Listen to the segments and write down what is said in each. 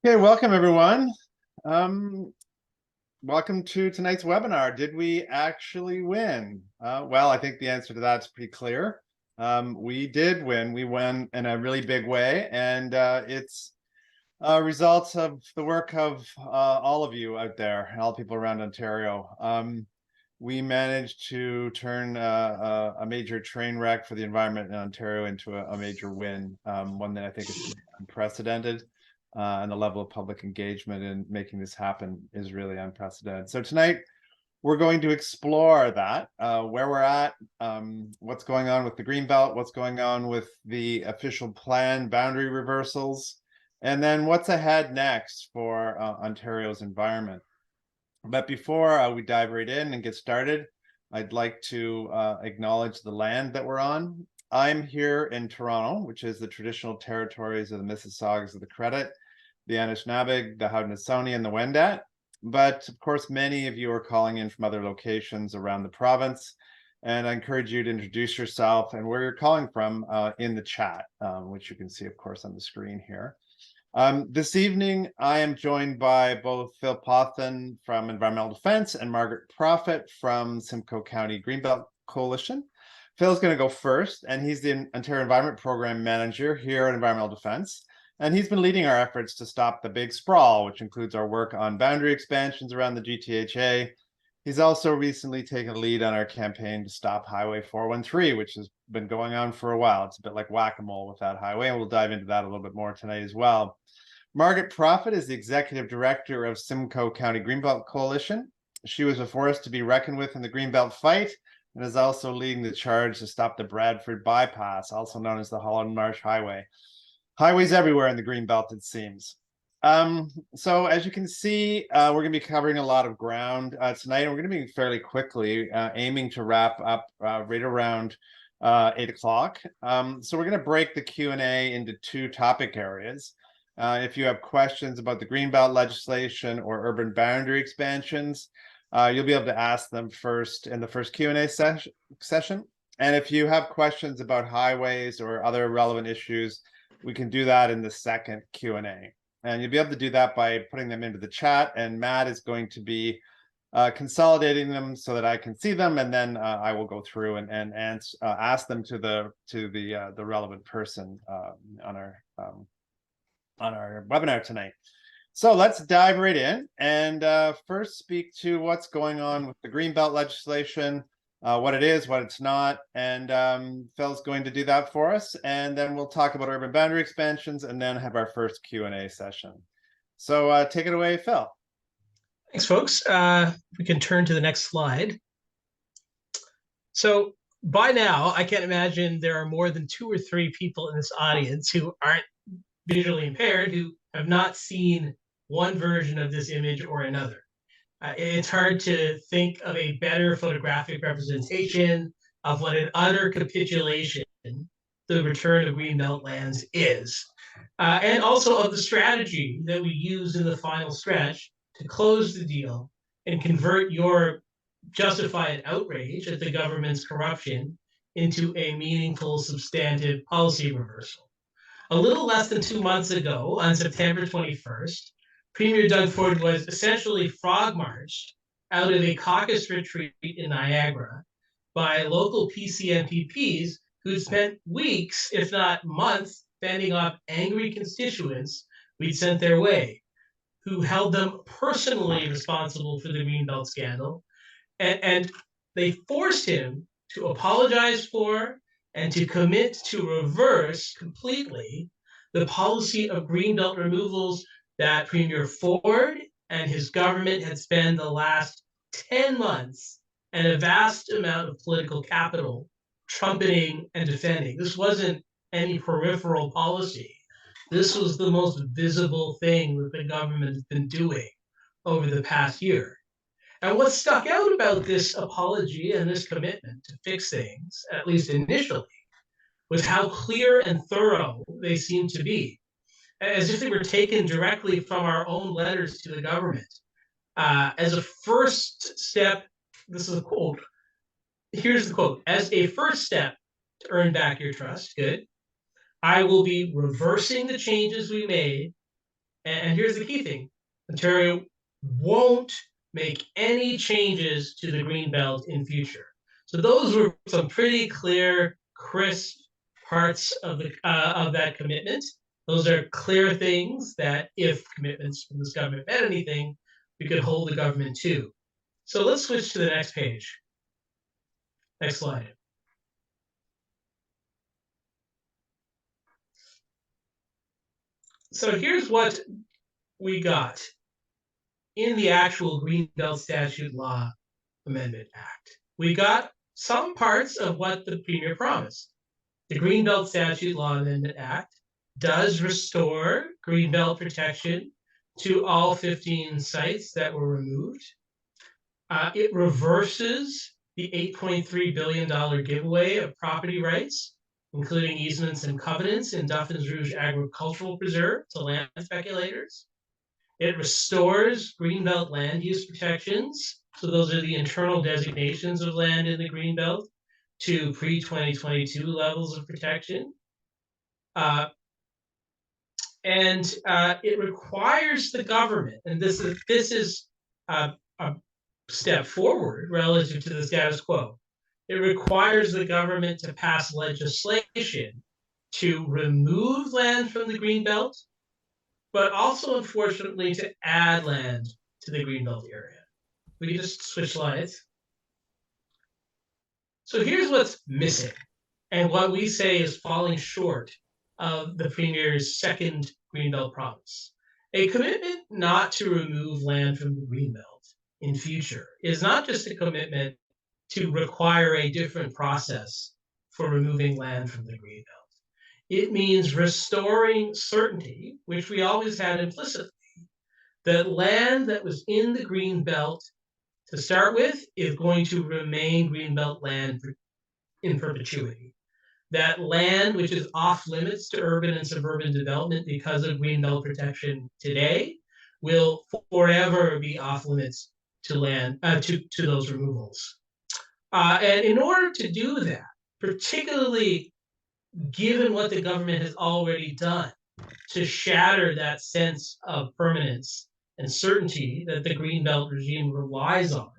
Okay, welcome everyone. Um, Welcome to tonight's webinar. Did we actually win? Well, I think the answer to that's pretty clear. We did win. We won in a really big way, and it's results of the work of all of you out there, all people around Ontario. We managed to turn a major train wreck for the environment in Ontario into a major win, one that I think is unprecedented. And the level of public engagement in making this happen is really unprecedented. So tonight, we're going to explore that, where we're at, what's going on with the Greenbelt, what's going on with the official plan boundary reversals, and then what's ahead next for Ontario's environment. But before we dive right in and get started, I'd like to acknowledge the land that we're on. I'm here in Toronto, which is the traditional territories of the Mississaugas of the Credit, the Anishinaabe, the Haudenosaunee, and the Wendat. But of course, many of you are calling in from other locations around the province. And I encourage you to introduce yourself and where you're calling from in the chat, which you can see, of course, on the screen here. This evening, I am joined by both Phil Pothen from Environmental Defense and Margaret Profit from Simcoe County Greenbelt Coalition. Phil's going to go first, and he's the Ontario Environment Program Manager here at Environmental Defense. And he's been leading our efforts to stop the big sprawl, which includes our work on boundary expansions around the GTHA. He's also recently taken a lead on our campaign to stop Highway 413, which has been going on for a while. It's a bit like whack-a-mole with that highway, and we'll dive into that a little bit more tonight as well. Margaret Profit is the Executive Director of Simcoe County Greenbelt Coalition. She was a force to be reckoned with in the Greenbelt fight and is also leading the charge to stop the Bradford Bypass, also known as the Holland Marsh Highway. Highways everywhere in the Greenbelt, it seems. So as you can see, we're going to be covering a lot of ground tonight, and we're going to be fairly quickly aiming to wrap up right around 8 o'clock. So we're going to break the Q&A into two topic areas. If you have questions about the Greenbelt legislation or urban boundary expansions, you'll be able to ask them first in the first Q&A session. And if you have questions about highways or other relevant issues, we can do that in the second Q&A. And you'll be able to do that by putting them into the chat, and Matt is going to be consolidating them so that I can see them, and then I will go through and ask them to the relevant person on our webinar tonight. So let's dive right in and first speak to what's going on with the Greenbelt legislation, what it is, what it's not, and Phil's going to do that for us, and then we'll talk about urban boundary expansions and then have our first Q&A session. So take it away, Phil. Thanks, folks. We can turn to the next slide. So by now, I can't imagine there are more than 2 or 3 people in this audience who aren't visually impaired, who have not seen one version of this image or another. It's hard to think of a better photographic representation of what an utter capitulation the return of Greenbelt lands is, and also of the strategy that we use in the final stretch to close the deal and convert your justified outrage at the government's corruption into a meaningful, substantive policy reversal. A little less than 2 months ago, on September 21st, Premier Doug Ford was essentially frog-marched out of a caucus retreat in Niagara by local PC MPPs who'd spent weeks, if not months, fending off angry constituents we'd sent their way, who held them personally responsible for the Greenbelt scandal. And they forced him to apologize for and to commit to reverse completely the policy of Greenbelt removals that Premier Ford and his government had spent the last 10 months and a vast amount of political capital trumpeting and defending. This wasn't any peripheral policy. This was the most visible thing that the government has been doing over the past year. And what stuck out about this apology and this commitment to fix things, at least initially, was how clear and thorough they seemed to be, as if they were taken directly from our own letters to the government. As a first step, this is a quote. Here's the quote. As a first step to earn back your trust, good, I will be reversing the changes we made And here's the key thing: Ontario won't make any changes to the Greenbelt in future. So those were some pretty clear, crisp parts of that commitment. Those are clear things that, if commitments from this government meant anything, we could hold the government to. So let's switch to the next page. Next slide. So here's what we got in the actual Greenbelt Statute Law Amendment Act. We got some parts of what the Premier promised. The Greenbelt Statute Law Amendment Act does restore Greenbelt protection to all 15 sites that were removed. It reverses the $8.3 billion giveaway of property rights, including easements and covenants in Duffin's Rouge Agricultural Preserve to land speculators. It restores Greenbelt land use protections. So those are the internal designations of land in the Greenbelt to pre-2022 levels of protection. And it requires the government, and this is a step forward relative to the status quo. It requires the government to pass legislation to remove land from the Greenbelt, but also, unfortunately, to add land to the Greenbelt area. We can just switch slides. So here's what's missing, and what we say is falling short of the Premier's second Greenbelt promise. A commitment not to remove land from the Greenbelt in future is not just a commitment to require a different process for removing land from the Greenbelt. It means restoring certainty, which we always had implicitly, that land that was in the Greenbelt to start with is going to remain Greenbelt land in perpetuity. That land which is off limits to urban and suburban development because of Greenbelt protection today will forever be off limits to land to those removals. And in order to do that, particularly given what the government has already done to shatter that sense of permanence and certainty that the Greenbelt regime relies on,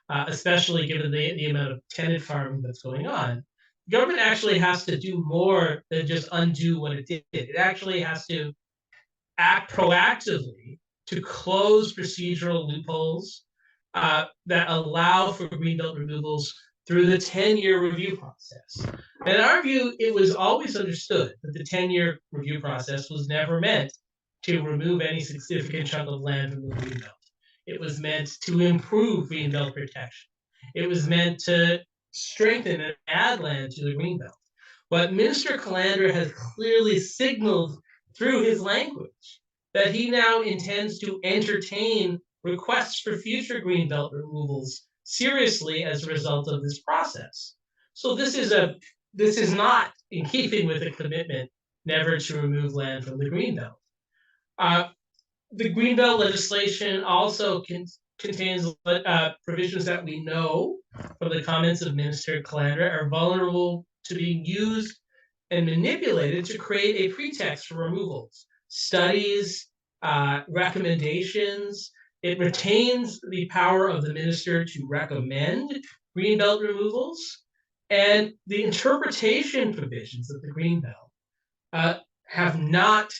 especially given the amount of tenant farming that's going on, the government actually has to do more than just undo what it did. It actually has to act proactively to close procedural loopholes that allow for Greenbelt removals through the 10-year review process. In our view, it was always understood that the 10-year review process was never meant to remove any significant chunk of land from the Greenbelt. It was meant to improve Greenbelt protection. It was meant to strengthen and add land to the Greenbelt. But Minister Calandra has clearly signaled through his language that he now intends to entertain requests for future Greenbelt removals seriously as a result of this process. So this is not in keeping with the commitment never to remove land from the Greenbelt. The Greenbelt legislation also contains provisions that we know from the comments of Minister Calandra are vulnerable to being used and manipulated to create a pretext for removals. Studies, recommendations. It retains the power of the minister to recommend Greenbelt removals, and the interpretation provisions of the Greenbelt have not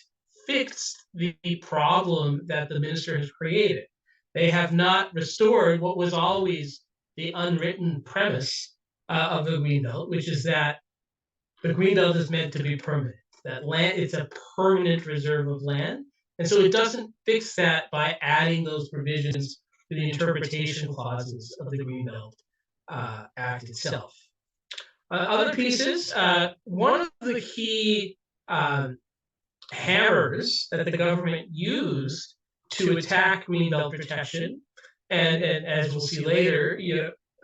fixed the problem that the minister has created. They have not restored what was always the unwritten premise of the Greenbelt, which is that the Greenbelt is meant to be permanent. That land, it's a permanent reserve of land. And so it doesn't fix that by adding those provisions to the interpretation clauses of the Greenbelt Act itself. Other pieces, one of the key hammers that the government used to attack Greenbelt protection, and as we'll see later,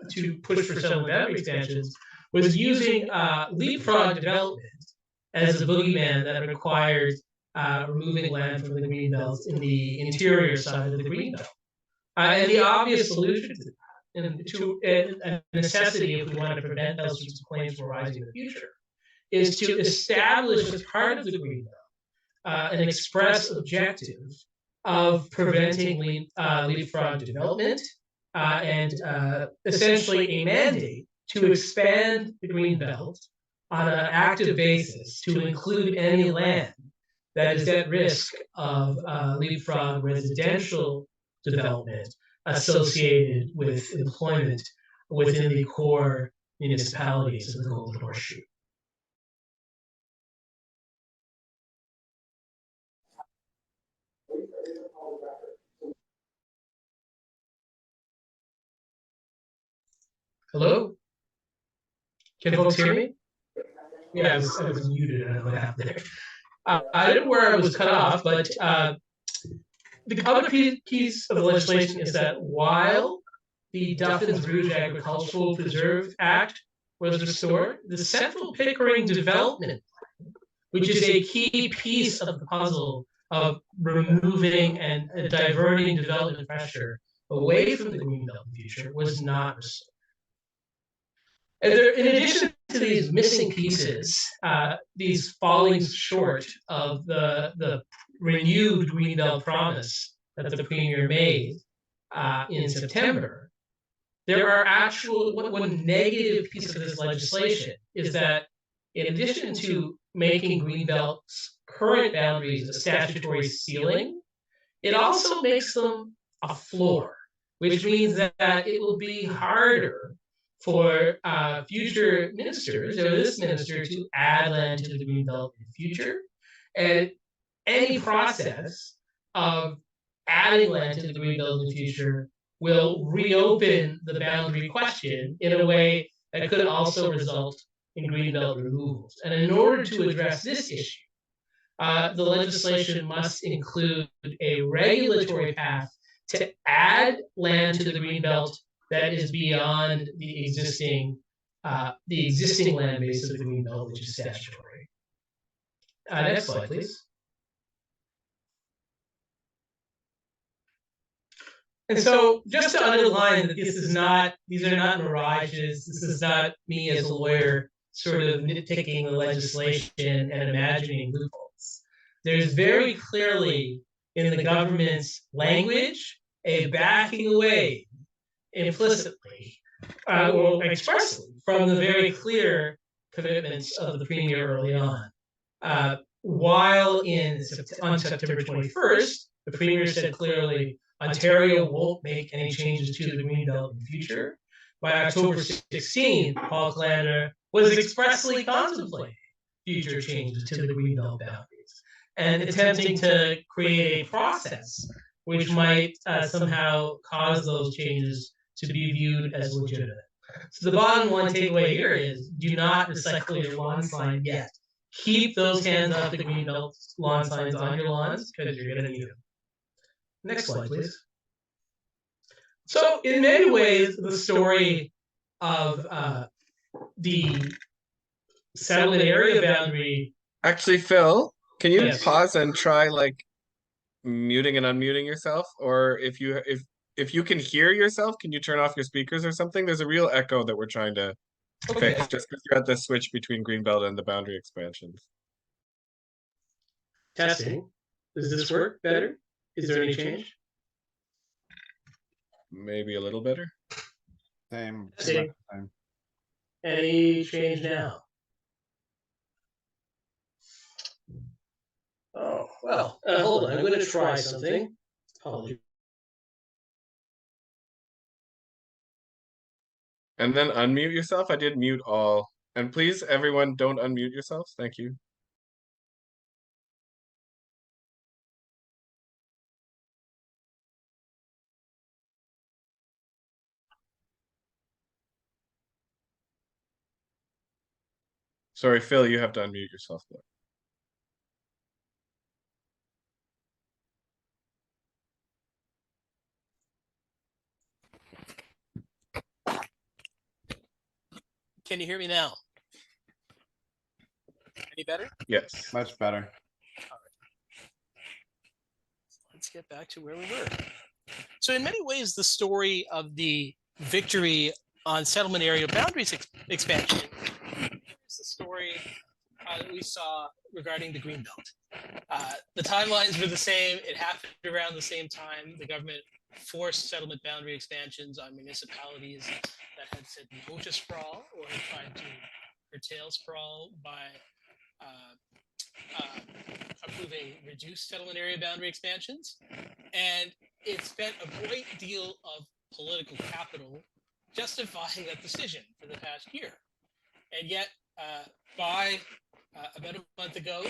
to push for settlement boundary extensions, was using leapfrog development as a boogeyman that required removing land from the Greenbelt in the interior side of the Greenbelt. And the obvious solution to that, and to a necessity if we want to prevent those sorts of claims from arising in the future, is to establish as part of the Greenbelt an express objective of preventing leapfrog development and essentially a mandate to expand the Greenbelt on an active basis to include any land that is at risk of leapfrog residential development associated with employment within the core municipalities of the Golden Horseshoe. Hello? Can folks hear me? Yeah, I was muted. I don't know what happened there. I don't know where I was cut off, but the other piece of the legislation is that while the Duffins Rouge Agricultural Preserve Act was restored, the Central Pickering Development Plan, which is a key piece of the puzzle of removing and diverting development pressure away from the Greenbelt future, was not restored. And there, in addition to these missing pieces, these falling short of the renewed Greenbelt promise that the Premier made in September, there are actual, one negative piece of this legislation is that in addition to making Greenbelt's current boundaries a statutory ceiling, it also makes them a floor, which means that it will be harder for future ministers, or this minister, to add land to the Greenbelt in the future. And any process of adding land to the Greenbelt in the future will reopen the boundary question in a way that could also result in Greenbelt removals. And in order to address this issue, the legislation must include a regulatory path to add land to the Greenbelt that is beyond the existing land base of the Greenbelt, which is statutory. Next slide, please. And so, just to underline that these are not mirages. This is not me as a lawyer sort of nitpicking the legislation and imagining loopholes. There's very clearly in the government's language a backing away implicitly or expressly from the very clear commitments of the Premier early on. While on September 21st, the Premier said clearly Ontario won't make any changes to the Greenbelt in the future. By October 16th, Paul Callander was expressly contemplating future changes to the Greenbelt boundaries and attempting to create a process which might somehow cause those changes to be viewed as legitimate. So the bottom line takeaway here is do not recycle your lawn sign yet. Keep those hands off the Greenbelt lawn signs on your lawns because you're going to need them. Next slide, please. So in many ways, the story of the settlement area boundary. Actually, Phil, can you Yes. pause and try like muting and unmuting yourself? Or if you can hear yourself, can you turn off your speakers or something? There's a real echo that we're trying to Okay. fix just because you're at the switch between Greenbelt and the boundary expansions. Testing. Does this work better? Is there any change? Maybe a little better. Same. Same. Same. Any change now? Oh, well, hold on. I'm going to try something. Apologies. And then unmute yourself. I did mute all. And please, everyone, don't unmute yourselves. Thank you. Sorry, Phil, you have to unmute yourself though. Can you hear me now? Any better? Yes. Much better. Let's get back to where we were. So in many ways, the story of the victory on settlement area boundaries expansion is the story that we saw regarding the Greenbelt. The timelines were the same. It happened around the same time. The government forced settlement boundary expansions on municipalities that had said no to sprawl or had tried to curtail sprawl by approving reduced settlement area boundary expansions. And it spent a great deal of political capital justifying that decision for the past year. And yet, by about a month ago,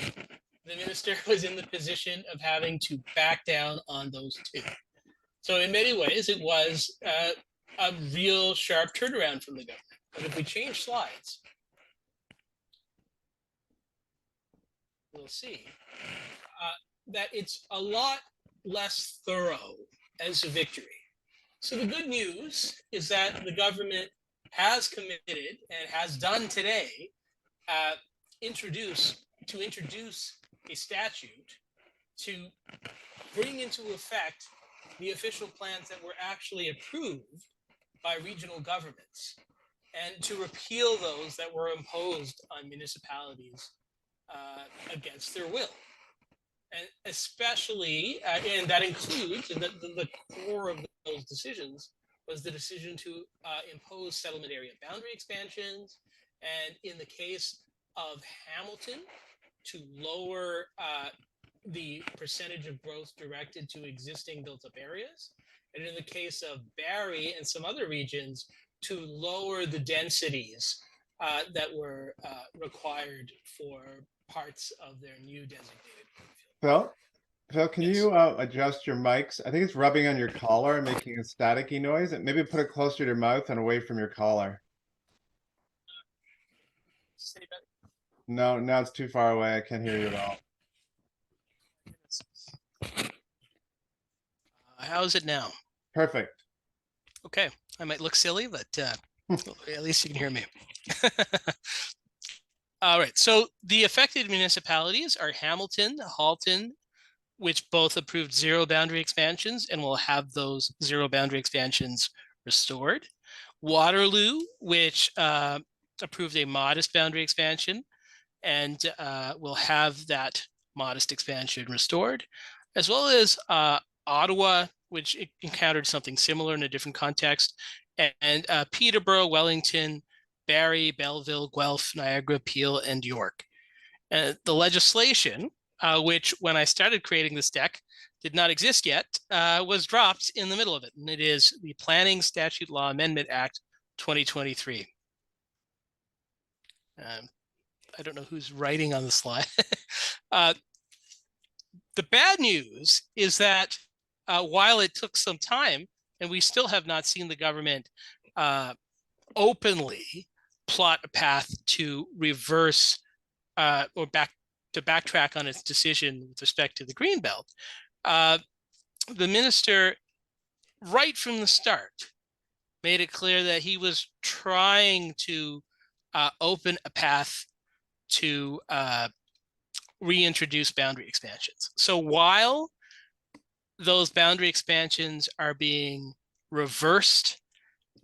the minister was in the position of having to back down on those two. So in many ways, it was a real sharp turnaround from the government. But if we change slides, we'll see that it's a lot less thorough as a victory. So the good news is that the government has committed and has done today introduce a statute to bring into effect the official plans that were actually approved by regional governments and to repeal those that were imposed on municipalities against their will. And especially, and that includes, and the core of those decisions was the decision to impose settlement area boundary expansions, and in the case of Hamilton, to lower the percentage of growth directed to existing built-up areas, and in the case of Barrie and some other regions, to lower the densities that were required for parts of their new designated greenfield. Phil, can Yes. you adjust your mics? I think it's rubbing on your collar and making a staticky noise. And maybe put it closer to your mouth and away from your collar. Say that. No, now it's too far away. I can't hear you at all. How's it now? Perfect. Okay, I might look silly, but at least you can hear me. All right, so the affected municipalities are Hamilton, Halton, which both approved zero boundary expansions and will have those zero boundary expansions restored. Waterloo, which approved a modest boundary expansion and will have that modest expansion restored, as well as Ottawa, which encountered something similar in a different context, and Peterborough, Wellington, Barrie, Belleville, Guelph, Niagara, Peel, and York. The legislation, which when I started creating this deck did not exist yet, was dropped in the middle of it. And it is the Planning Statute Law Amendment Act 2023. I don't know who's writing on the slide. The bad news is that while it took some time, and we still have not seen the government openly plot a path to reverse or backtrack on its decision with respect to the Greenbelt, the minister, right from the start, made it clear that he was trying to open a path to reintroduce boundary expansions. So while those boundary expansions are being reversed,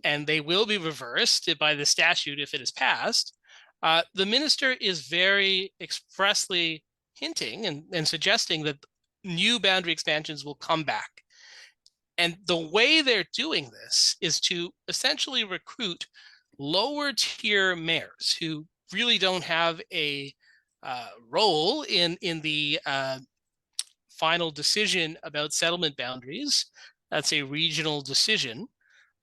and they will be reversed by the statute if it is passed, the minister is very expressly hinting and suggesting that new boundary expansions will come back. And the way they're doing this is to essentially recruit lower tier mayors who really don't have a role in the final decision about settlement boundaries. That's a regional decision.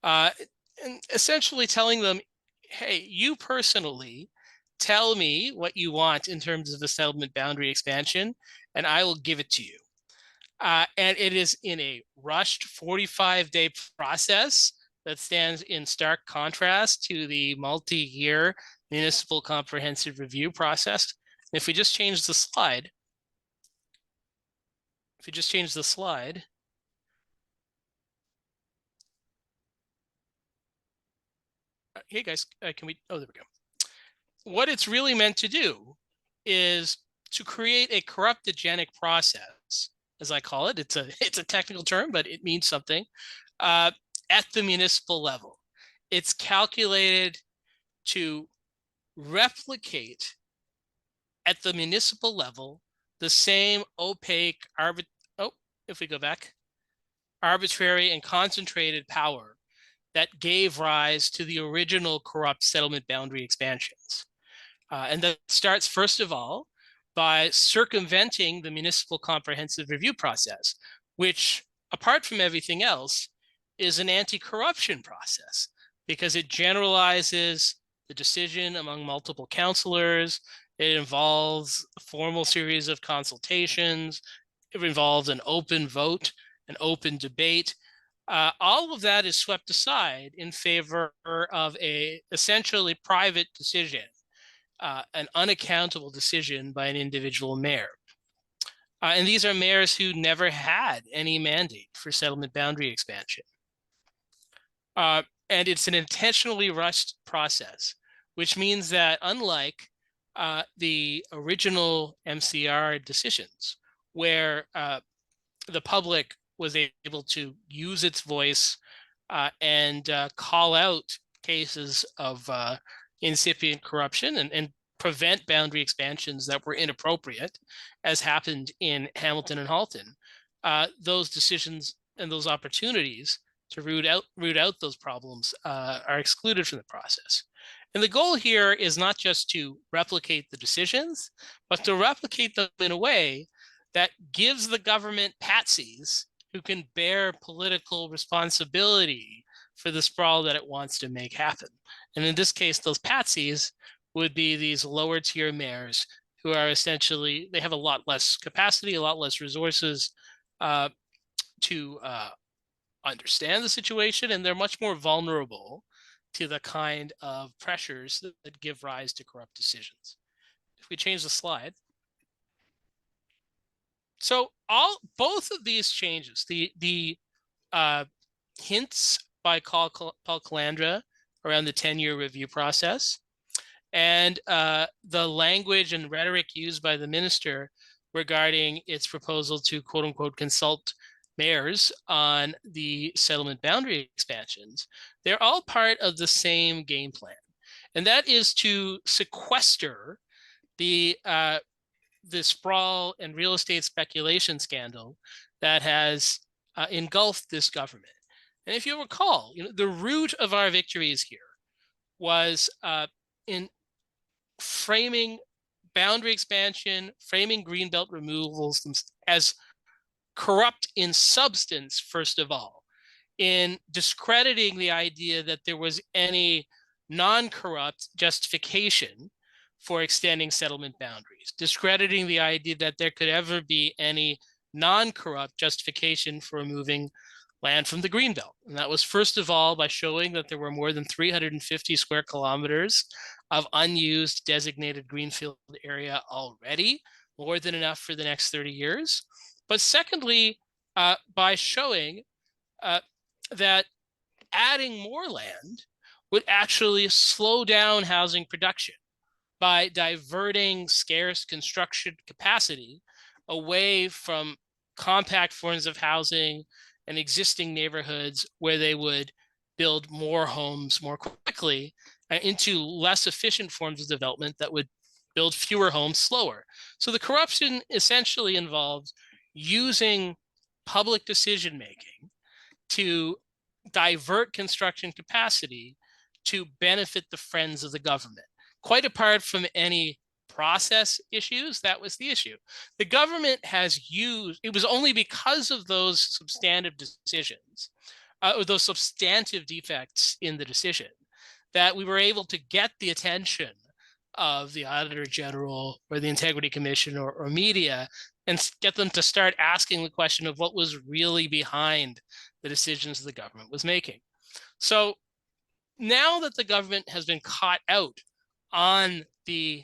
And essentially telling them, hey, you personally tell me what you want in terms of a settlement boundary expansion, and I will give it to you. And it is in a rushed 45-day process that stands in stark contrast to the multi-year municipal comprehensive review process. And if we just change the slide, hey guys, can we, oh, there we go. What it's really meant to do is to create a corruptogenic process, as I call it. It's a technical term, but it means something, at the municipal level. It's calculated to replicate at the municipal level, the same opaque, if we go back, arbitrary and concentrated power that gave rise to the original corrupt settlement boundary expansions. And that starts, first of all, by circumventing the municipal comprehensive review process, which, apart from everything else, is an anti-corruption process because it generalizes the decision among multiple councillors. It involves a formal series of consultations. It involves an open vote, an open debate. All of that is swept aside in favor of a essentially private decision, an unaccountable decision by an individual mayor. And these are mayors who never had any mandate for settlement boundary expansion. And it's an intentionally rushed process, which means that unlike the original MCR decisions, where the public was able to use its voice and call out cases of incipient corruption and prevent boundary expansions that were inappropriate, as happened in Hamilton and Halton, those decisions and those opportunities to root out those problems are excluded from the process. And the goal here is not just to replicate the decisions, but to replicate them in a way that gives the government patsies who can bear political responsibility for the sprawl that it wants to make happen. And in this case, those patsies would be these lower tier mayors who are essentially, they have a lot less capacity, a lot less resources to understand the situation, and they're much more vulnerable to the kind of pressures that give rise to corrupt decisions. If we change the slide. So both of these changes, the hints by Paul Calandra around the 10-year review process, and the language and rhetoric used by the minister regarding its proposal to quote unquote consult mayors on the settlement boundary expansions, they're all part of the same game plan. And that is to sequester the sprawl and real estate speculation scandal that has engulfed this government. And if you recall, the root of our victories here was in framing boundary expansion, framing Greenbelt removals as corrupt in substance, first of all, in discrediting the idea that there was any non-corrupt justification for extending settlement boundaries, discrediting the idea that there could ever be any non-corrupt justification for removing land from the Greenbelt. And that was, first of all, by showing that there were more than 350 square kilometers of unused designated greenfield area already, more than enough for the next 30 years. But secondly, by showing that adding more land would actually slow down housing production by diverting scarce construction capacity away from compact forms of housing and existing neighborhoods where they would build more homes more quickly into less efficient forms of development that would build fewer homes slower. So the corruption essentially involves using public decision-making to divert construction capacity to benefit the friends of the government. Quite apart from any process issues, that was the issue. The government has used, it was only because of those substantive decisions, or those substantive defects in the decision, that we were able to get the attention of the Auditor General or the Integrity Commission or media and get them to start asking the question of what was really behind the decisions the government was making. So now that the government has been caught out on the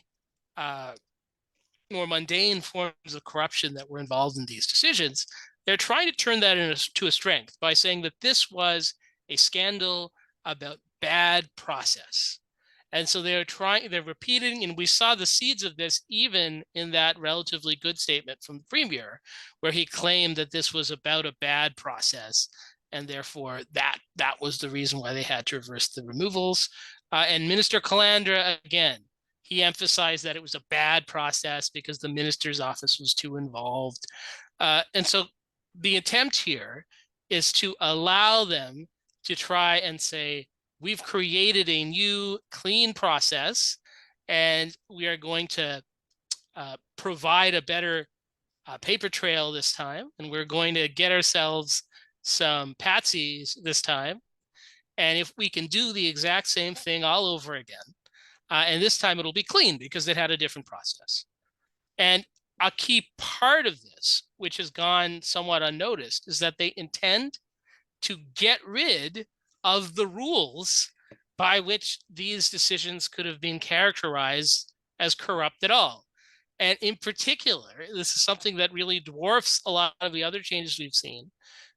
more mundane forms of corruption that were involved in these decisions, they're trying to turn that into a strength by saying that this was a scandal about bad process. And so they're repeating, and we saw the seeds of this even in that relatively good statement from the Premier, where he claimed that this was about a bad process, and therefore that was the reason why they had to reverse the removals. And Minister Calandra, again, He emphasized that it was a bad process because the minister's office was too involved. And so the attempt here is to allow them to try and say, we've created a new clean process and we are going to provide a better paper trail this time. And we're going to get ourselves some patsies this time. And if we can do the exact same thing all over again, and this time it'll be clean because it had a different process. And a key part of this, which has gone somewhat unnoticed, is that they intend to get rid of the rules by which these decisions could have been characterized as corrupt at all. And in particular, this is something that really dwarfs a lot of the other changes we've seen.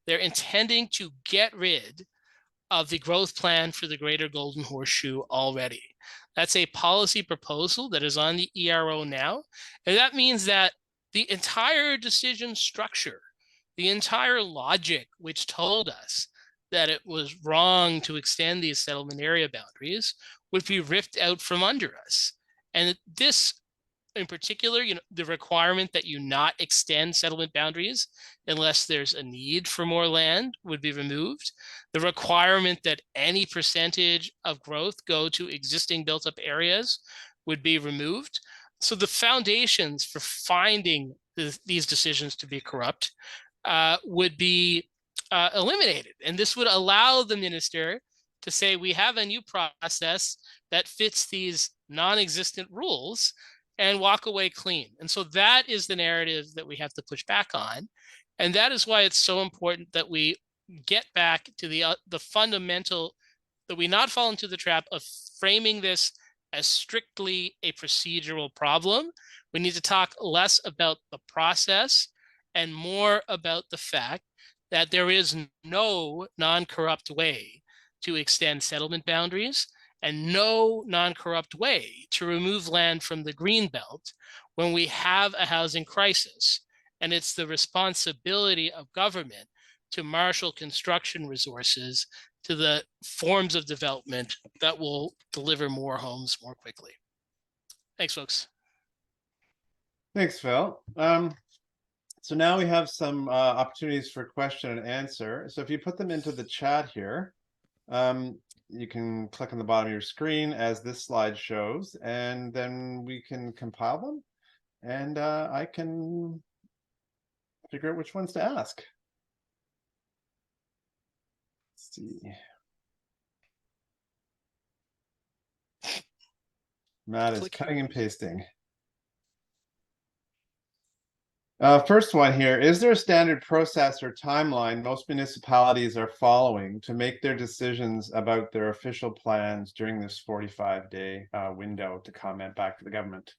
They're intending to get rid of the growth plan for the Greater Golden Horseshoe already. That's a policy proposal that is on the ERO now. And that means that the entire decision structure, the entire logic which told us that it was wrong to extend these settlement area boundaries would be ripped out from under us. And this in particular, the requirement that you not extend settlement boundaries unless there's a need for more land would be removed. The requirement that any percentage of growth go to existing built up areas would be removed. So the foundations for finding these decisions to be corrupt would be eliminated. And this would allow the minister to say, we have a new process that fits these non-existent rules, and walk away clean. And so that is the narrative that we have to push back on. And that is why it's so important that we get back to the fundamental, that we not fall into the trap of framing this as strictly a procedural problem. We need to talk less about the process and more about the fact that there is no non-corrupt way to extend settlement boundaries, and no non-corrupt way to remove land from the Greenbelt when we have a housing crisis. And it's the responsibility of government to marshal construction resources to the forms of development that will deliver more homes more quickly. Thanks, folks. Thanks, Phil. So now we have some opportunities for question and answer. So if you put them into the chat here, you can click on the bottom of your screen as this slide shows, and then we can compile them, and I can figure out which ones to ask. Let's see. Matt is cutting and pasting. First one here, is there a standard process or timeline most municipalities are following to make their decisions about their official plans during this 45-day window to comment back to the government?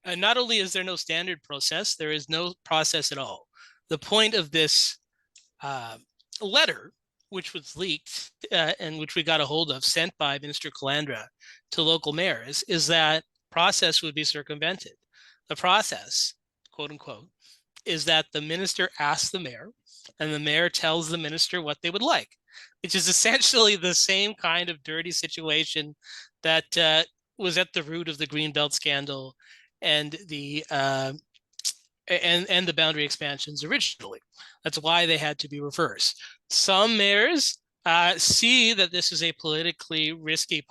And not only is there no standard process, there is no process at all. The point of this letter, which was leaked and which we got a hold of, sent by Minister Calandra to local mayors, is that process would be circumvented. The process, quote unquote, is that the minister asks the mayor and the mayor tells the minister what they would like, which is essentially the same kind of dirty situation that was at the root of the Greenbelt scandal and the boundary expansions originally. That's why they had to be reversed. Some mayors see that this is a politically risky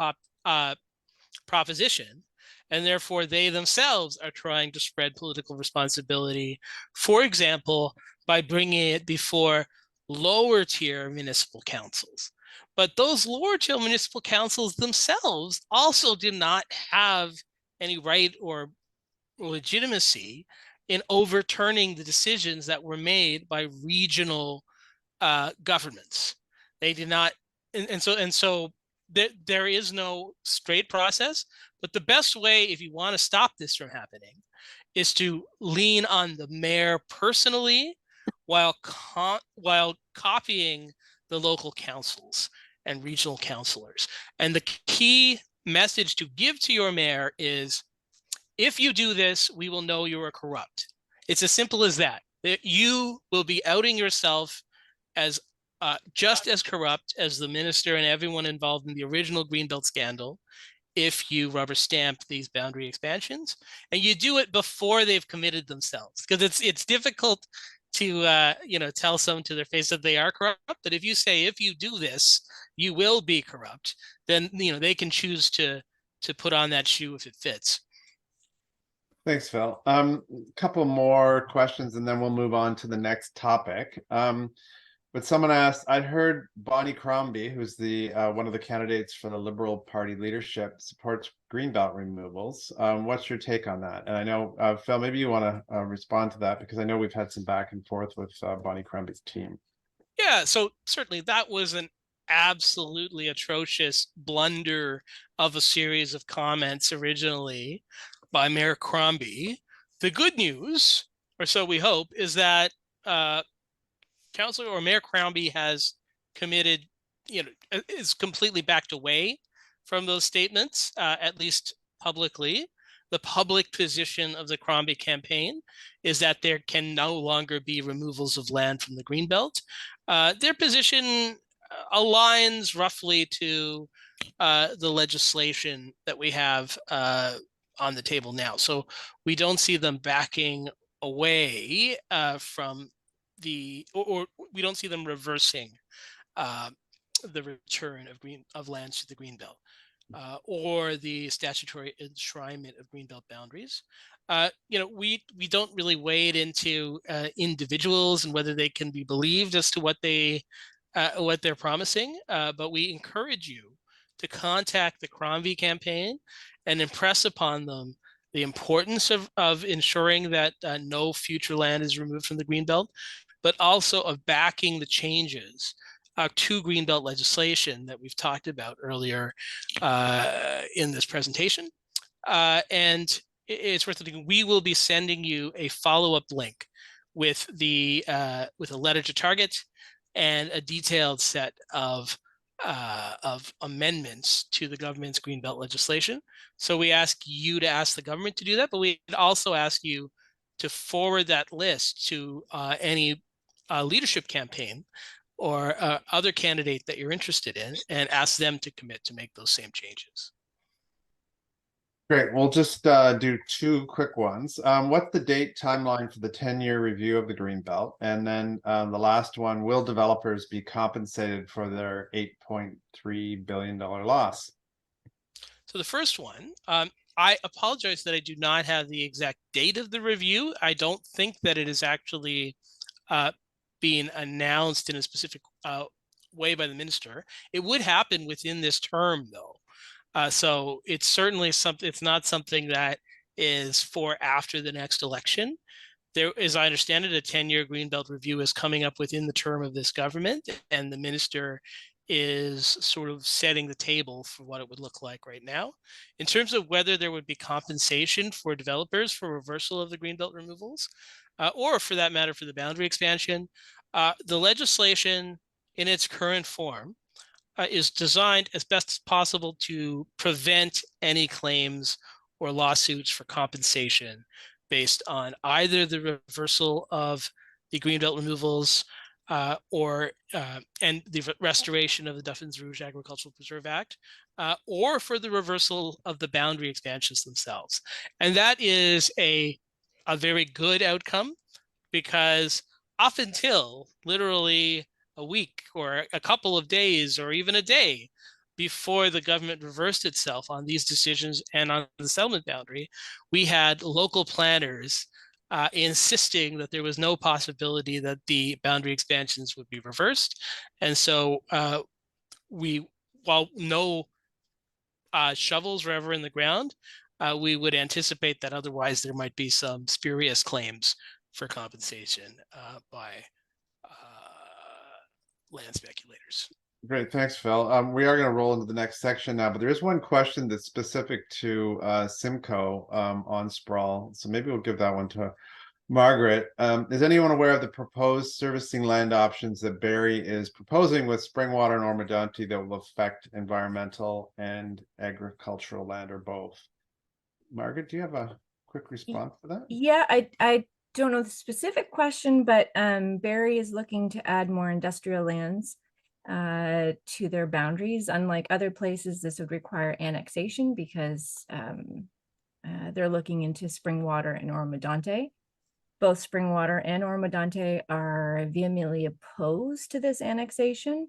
proposition, and therefore they themselves are trying to spread political responsibility, for example, by bringing it before lower tier municipal councils. But those lower tier municipal councils themselves also did not have any right or legitimacy in overturning the decisions that were made by regional governments. They did not, and so there is no straight process. But the best way, if you want to stop this from happening, is to lean on the mayor personally while copying the local councils and regional councilors. And the key message to give to your mayor is, if you do this, we will know you are corrupt. It's as simple as that. That you will be outing yourself as just as corrupt as the minister and everyone involved in the original Greenbelt scandal. if you rubber stamp these boundary expansions, and you do it before they've committed themselves, because it's difficult to tell someone to their face that they are corrupt. But if you say, if you do this, you will be corrupt, then they can choose to put on that shoe if it fits. Thanks, Phil. Couple more questions and then we'll move on to the next topic. But someone asked, I'd heard Bonnie Crombie, who's the one of the candidates for the Liberal Party leadership, supports Greenbelt removals. What's your take on that? And I know, Phil, maybe you want to respond to that, because I know we've had some back and forth with Bonnie Crombie's team. Yeah, so certainly that was an absolutely atrocious blunder of a series of comments originally by Mayor Crombie. The good news, or so we hope, is that Councillor or Mayor Crombie has committed, is completely backed away from those statements, at least publicly. The public position of the Crombie campaign is that there can no longer be removals of land from the Greenbelt. Their position aligns roughly to the legislation that we have on the table now. So we don't see them backing away from or we don't see them reversing the return of lands to the Greenbelt or the statutory enshrinement of Greenbelt boundaries. We don't really wade into individuals and whether they can be believed as to what they're promising, but we encourage you to contact the Crombie campaign and impress upon them the importance of ensuring that no future land is removed from the Greenbelt, but also of backing the changes to Greenbelt legislation that we've talked about earlier in this presentation. And it's worth noting, we will be sending you a follow-up link with a letter to target and a detailed set of amendments to the government's Greenbelt legislation. So we ask you to ask the government to do that, but we also ask you to forward that list to any leadership campaign or other candidate that you're interested in, and ask them to commit to make those same changes. Great. We'll just do two quick ones. What's the date timeline for the 10-year review of the Greenbelt? And then the last one, will developers be compensated for their $8.3 billion loss? So the first one, I apologize that I do not have the exact date of the review. I don't think that it is actually being announced in a specific way by the minister. It would happen within this term, though. So it's certainly something. It's not something that is for after the next election. There, as I understand it, a 10-year Greenbelt review is coming up within the term of this government, and the minister is sort of setting the table for what it would look like right now. In terms of whether there would be compensation for developers for reversal of the Greenbelt removals, or for that matter, for the boundary expansion, the legislation in its current form is designed as best as possible to prevent any claims or lawsuits for compensation based on either the reversal of the Greenbelt removals and the restoration of the Duffins Rouge Agricultural Preserve Act, or for the reversal of the boundary expansions themselves. And that is a very good outcome, because up until literally a week or a couple of days or even a day before the government reversed itself on these decisions and on the settlement boundary, we had local planners insisting that there was no possibility that the boundary expansions would be reversed. And so while no shovels were ever in the ground, we would anticipate that otherwise there might be some spurious claims for compensation by land speculators. Great, thanks, Phil. We are going to roll into the next section now, but there is one question that's specific to Simcoe on sprawl. So maybe we'll give that one to Margaret. Is anyone aware of the proposed servicing land options that Barrie is proposing with Springwater and Ormodonte that will affect environmental and agricultural land, or both? Margaret, do you have a quick response to that? Yeah, I don't know the specific question, but Barrie is looking to add more industrial lands to their boundaries. Unlike other places, this would require annexation because they're looking into Springwater and Oromodonte. Both Springwater and Oromodonte are vehemently opposed to this annexation.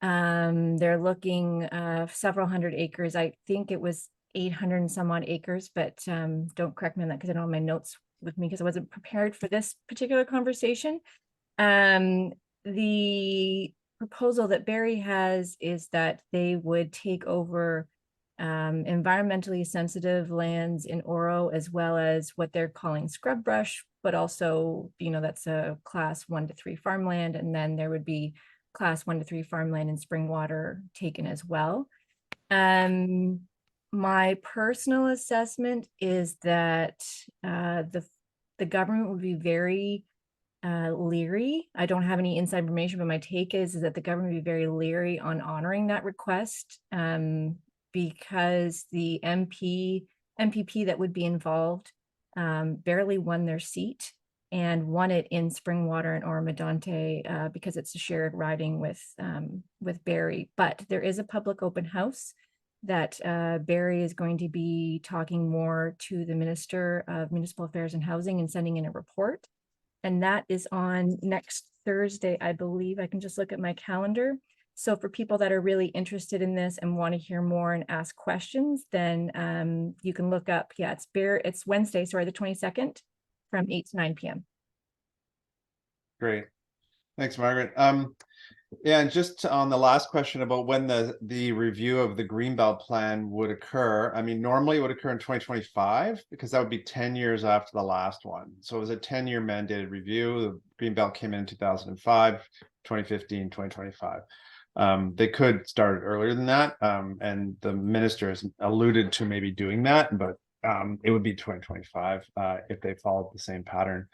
They're looking several hundred acres. I think it was 800 and some odd acres, but don't correct me on that because I don't have my notes with me because I wasn't prepared for this particular conversation. The proposal that Barrie has is that they would take over environmentally sensitive lands in Oro, as well as what they're calling scrub brush, but also, you know, that's a class 1 to 3 farmland. And then there would be class 1 to 3 farmland in Springwater taken as well. My personal assessment is that the government would be very leery. I don't have any inside information, but my take is that the government would be very leery on honoring that request because the MPP that would be involved barely won their seat and won it in Springwater and Oromodonte because it's a shared riding with Barrie. But there is a public open house that Barrie is going to be talking more to the Minister of Municipal Affairs and Housing and sending in a report. And that is on next Thursday, I believe. I can just look at my calendar. So for people that are really interested in this and want to hear more and ask questions, then you can look up, yeah, it's Wednesday, sorry, the 22nd from 8 to 9 p.m. Great. Thanks, Margaret. Yeah, and just on the last question about when the review of the Greenbelt plan would occur, I mean, normally it would occur in 2025 because that would be 10 years after the last one. So it was a 10-year mandated review. The Greenbelt came in 2005, 2015, 2025. They could start earlier than that, and the minister has alluded to maybe doing that, but it would be 2025 if they followed the same pattern.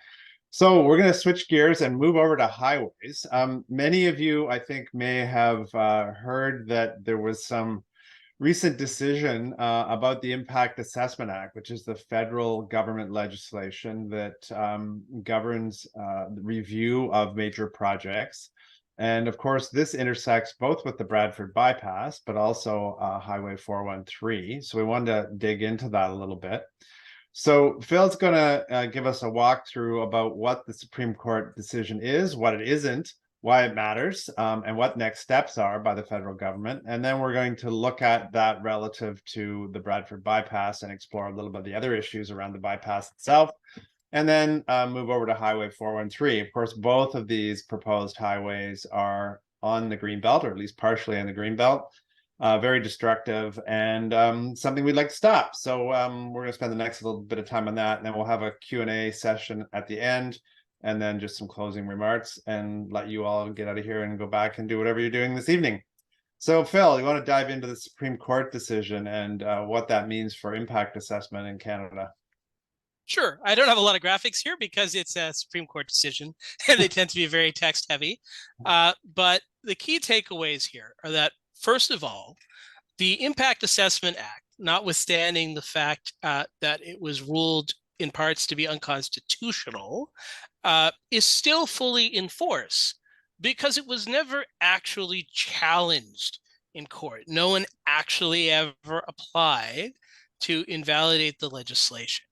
So we're going to switch gears and move over to highways. Many of you, I think, may have heard that there was some recent decision about the Impact Assessment Act, which is the federal government legislation that governs the review of major projects. And of course, this intersects both with the Bradford bypass, but also Highway 413. So we wanted to dig into that a little bit. So Phil's going to give us a walkthrough about what the Supreme Court decision is, what it isn't, why it matters, and what next steps are by the federal government. And then we're going to look at that relative to the Bradford bypass and explore a little bit of the other issues around the bypass itself. And then move over to Highway 413. Of course, both of these proposed highways are on the Greenbelt, or at least partially on the Greenbelt. Very destructive and something we'd like to stop. So we're going to spend the next little bit of time on that, and then we'll have a Q&A session at the end, and then just some closing remarks, and let you all get out of here and go back and do whatever you're doing this evening. So Phil, you want to dive into the Supreme Court decision and what that means for impact assessment in Canada? Sure. I don't have a lot of graphics here because it's a Supreme Court decision and they tend to be very text heavy. But the key takeaways here are that, first of all, the Impact Assessment Act, notwithstanding the fact that it was ruled in parts to be unconstitutional, is still fully in force because it was never actually challenged in court. No one actually ever applied to invalidate the legislation.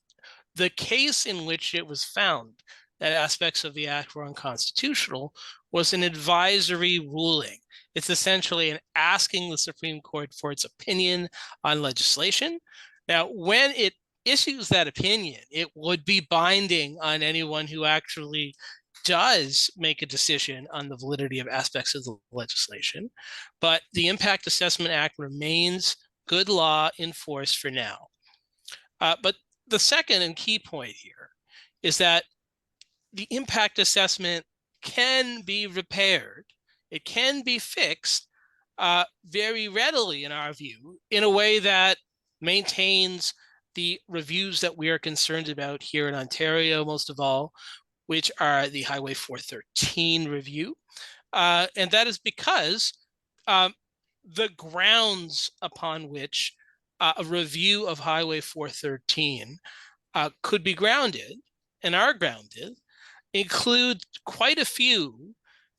The case in which it was found that aspects of the act were unconstitutional was an advisory ruling. It's essentially an asking the Supreme Court for its opinion on legislation. Now, when it issues that opinion, it would be binding on anyone who actually does make a decision on the validity of aspects of the legislation. But the Impact Assessment Act remains good law in force for now. But the second and key point here is that the impact assessment can be repaired. It can be fixed very readily, in our view, in a way that maintains the reviews that we are concerned about here in Ontario, most of all, which are the Highway 413 review. And that is because the grounds upon which a review of Highway 413 could be grounded and are grounded include quite a few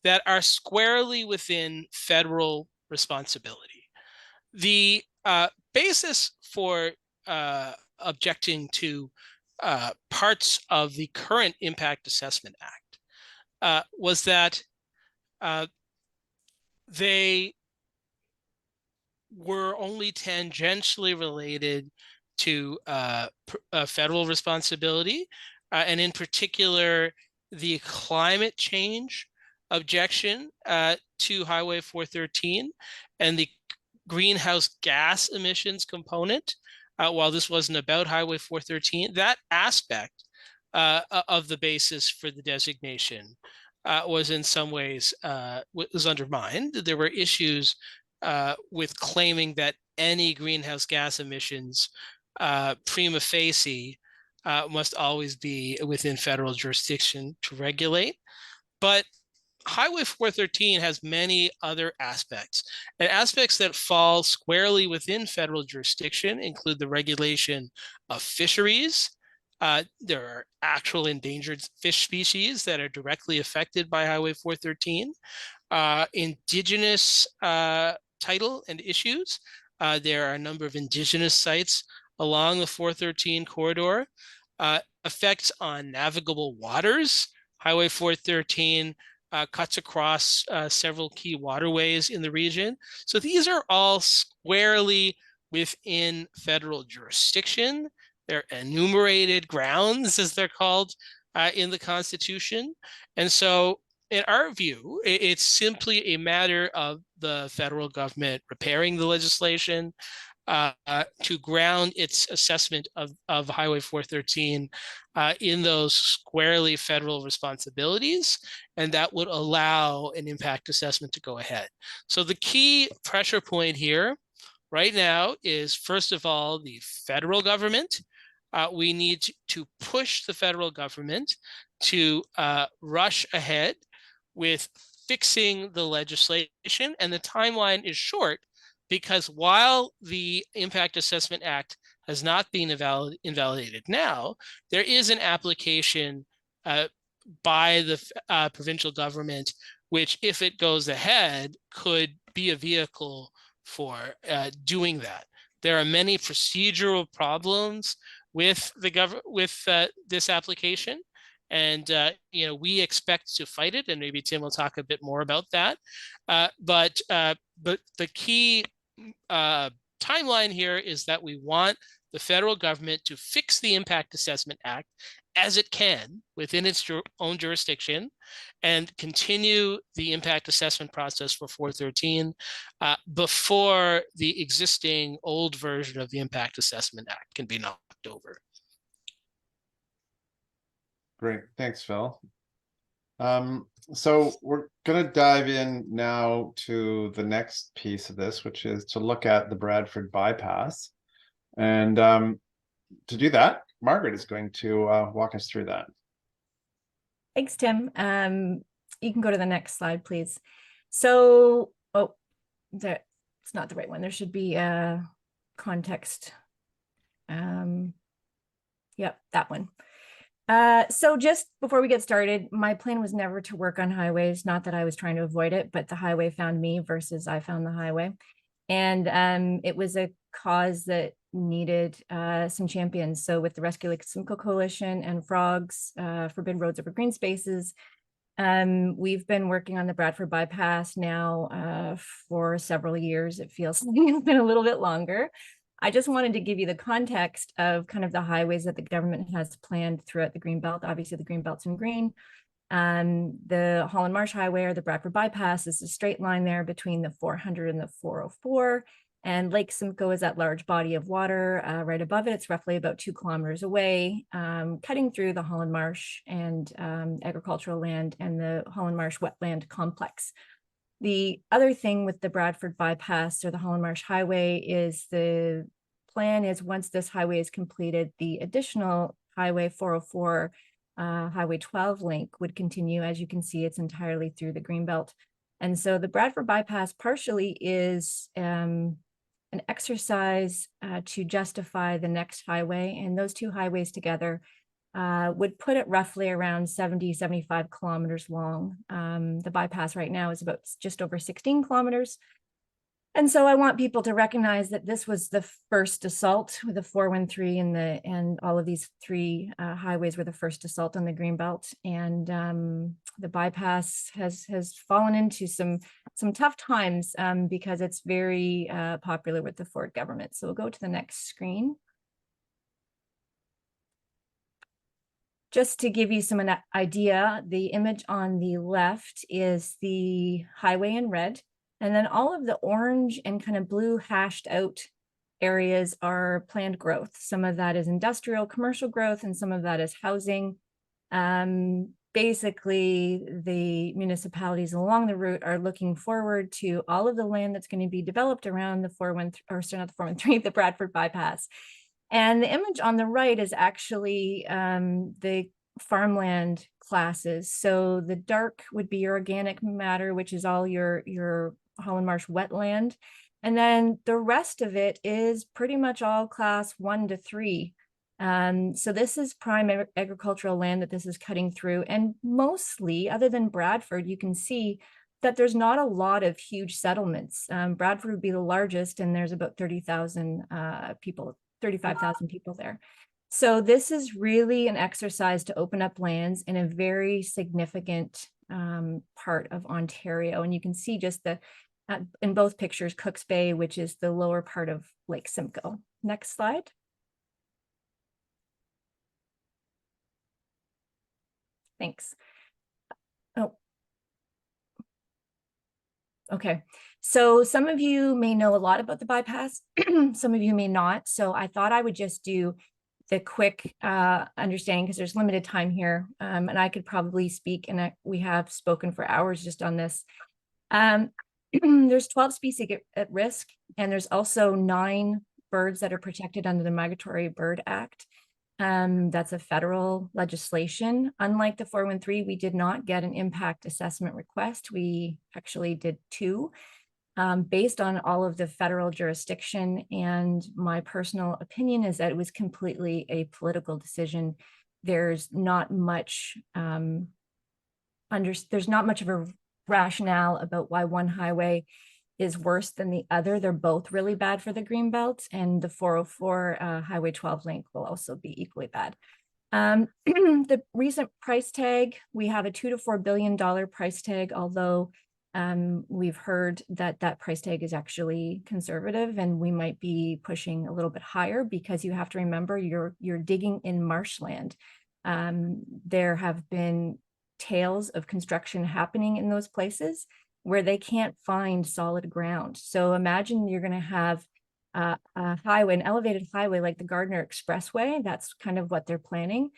that are squarely within federal responsibility. The basis for objecting to parts of the current Impact Assessment Act was that they were only tangentially related to federal responsibility, and in particular, the climate change objection to Highway 413 and the greenhouse gas emissions component. While this wasn't about Highway 413, that aspect of the basis for the designation was in some ways was undermined. There were issues with claiming that any greenhouse gas emissions prima facie must always be within federal jurisdiction to regulate. But Highway 413 has many other aspects, and aspects that fall squarely within federal jurisdiction include the regulation of fisheries. There are actual endangered fish species that are directly affected by Highway 413. Indigenous title and issues. There are a number of indigenous sites along the 413 corridor. Effects on navigable waters. Highway 413 cuts across several key waterways in the region. So these are all squarely within federal jurisdiction. They're enumerated grounds, as they're called in the Constitution. And so in our view, it's simply a matter of the federal government repairing the legislation to ground its assessment of Highway 413 in those squarely federal responsibilities, and that would allow an impact assessment to go ahead. So the key pressure point here right now is, first of all, the federal government. We need to push the federal government to rush ahead with fixing the legislation, and the timeline is short because while the Impact Assessment Act has not been invalidated now, there is an application by the provincial government, which, if it goes ahead, could be a vehicle for doing that. There are many procedural problems with this application, and we expect to fight it, and maybe Tim will talk a bit more about that. But the key timeline here is that we want the federal government to fix the Impact Assessment Act as it can within its own jurisdiction and continue the impact assessment process for 413 before the existing old version of the Impact Assessment Act can be knocked over. Great, thanks, Phil. So we're going to dive in now to the next piece of this, which is to look at the Bradford bypass. And to do that, Margaret is going to walk us through that. Thanks, Tim. You can go to the next slide, please. So, it's not the right one. There should be a context. Yep, that one. So just before we get started, my plan was never to work on highways, not that I was trying to avoid it, but the highway found me versus I found the highway. And it was a cause that needed some champions. So with the Rescue Lake Simcoe Coalition and Frogs, Forbid Roads Over Green Spaces, we've been working on the Bradford bypass now for several years. It feels like it's been a little bit longer. I just wanted to give you the context of kind of the highways that the government has planned throughout the Greenbelt. Obviously, the Greenbelt's in green. The Holland Marsh Highway, or the Bradford bypass, is a straight line there between the 400 and the 404. And Lake Simcoe is that large body of water right above it. It's roughly about 2 kilometers away, cutting through the Holland Marsh and agricultural land and the Holland Marsh wetland complex. The other thing with the Bradford bypass or the Holland Marsh Highway is the plan is, once this highway is completed, the additional Highway 404, Highway 12 link would continue. As you can see, it's entirely through the Greenbelt. And so the Bradford bypass partially is an exercise to justify the next highway, and those two highways together would put it roughly around 70, 75 kilometers long. The bypass right now is about just over 16 kilometers. And so I want people to recognize that this was the first assault with the 413 and all of these three highways were the first assault on the Greenbelt. And the bypass has fallen into some tough times because it's very popular with the Ford government. So we'll go to the next screen. Just to give you some idea, the image on the left is the highway in red. And then all of the orange and kind of blue hashed out areas are planned growth. Some of that is industrial, commercial growth, and some of that is housing. Basically, the municipalities along the route are looking forward to all of the land that's going to be developed around the 413, or sorry, not the 413, the Bradford bypass. And the image on the right is actually the farmland classes. So the dark would be your organic matter, which is all your Holland Marsh wetland. And then the rest of it is pretty much all class 1 to 3. So this is prime agricultural land that this is cutting through. And mostly, other than Bradford, you can see that there's not a lot of huge settlements. Bradford would be the largest, and there's about 30,000 people, 35,000 people there. So this is really an exercise to open up lands in a very significant part of Ontario. And you can see just in both pictures, Cooks Bay, which is the lower part of Lake Simcoe. Next slide. Thanks. Oh. Okay, so some of you may know a lot about the bypass, some of you may not. So I thought I would just do the quick understanding because there's limited time here, and I could probably speak, and we have spoken for hours just on this. There's 12 species at risk, and there's also 9 birds that are protected under the Migratory Bird Act. That's a federal legislation. Unlike the 413, we did not get an impact assessment request. We actually did 2 based on all of the federal jurisdiction. And my personal opinion is that it was completely a political decision. There's not much there's not much of a rationale about why one highway is worse than the other. They're both really bad for the Greenbelt, and the 404 Highway 12 link will also be equally bad. The recent price tag, we have a $2 to $4 billion price tag, although we've heard that that price tag is actually conservative, and we might be pushing a little bit higher because you have to remember you're digging in marshland. There have been tales of construction happening in those places where they can't find solid ground. So imagine you're going to have a highway, an elevated highway like the Gardner Expressway. That's kind of what they're planning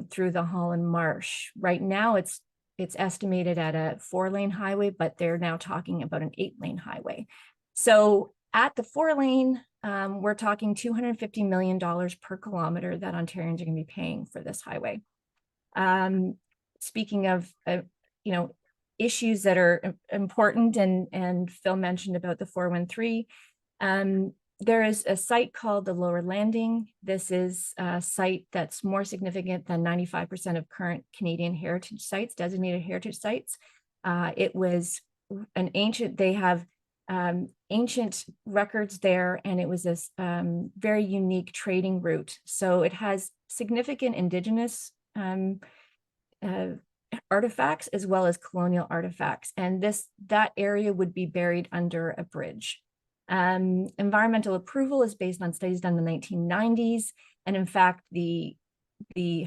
through the Holland Marsh. Right now, it's estimated at a 4-lane highway, but they're now talking about an 8-lane highway. So at the 4-lane, we're talking $250 million per kilometer that Ontarians are going to be paying for this highway. Speaking of, issues that are important, and Phil mentioned about the 413, there is a site called the Lower Landing. This is a site that's more significant than 95% of current Canadian heritage sites, designated heritage sites. It was an ancient, they have ancient records there, and it was this very unique trading route. So it has significant Indigenous artifacts as well as colonial artifacts, and that area would be buried under a bridge. Environmental approval is based on studies done in the 1990s, and in fact the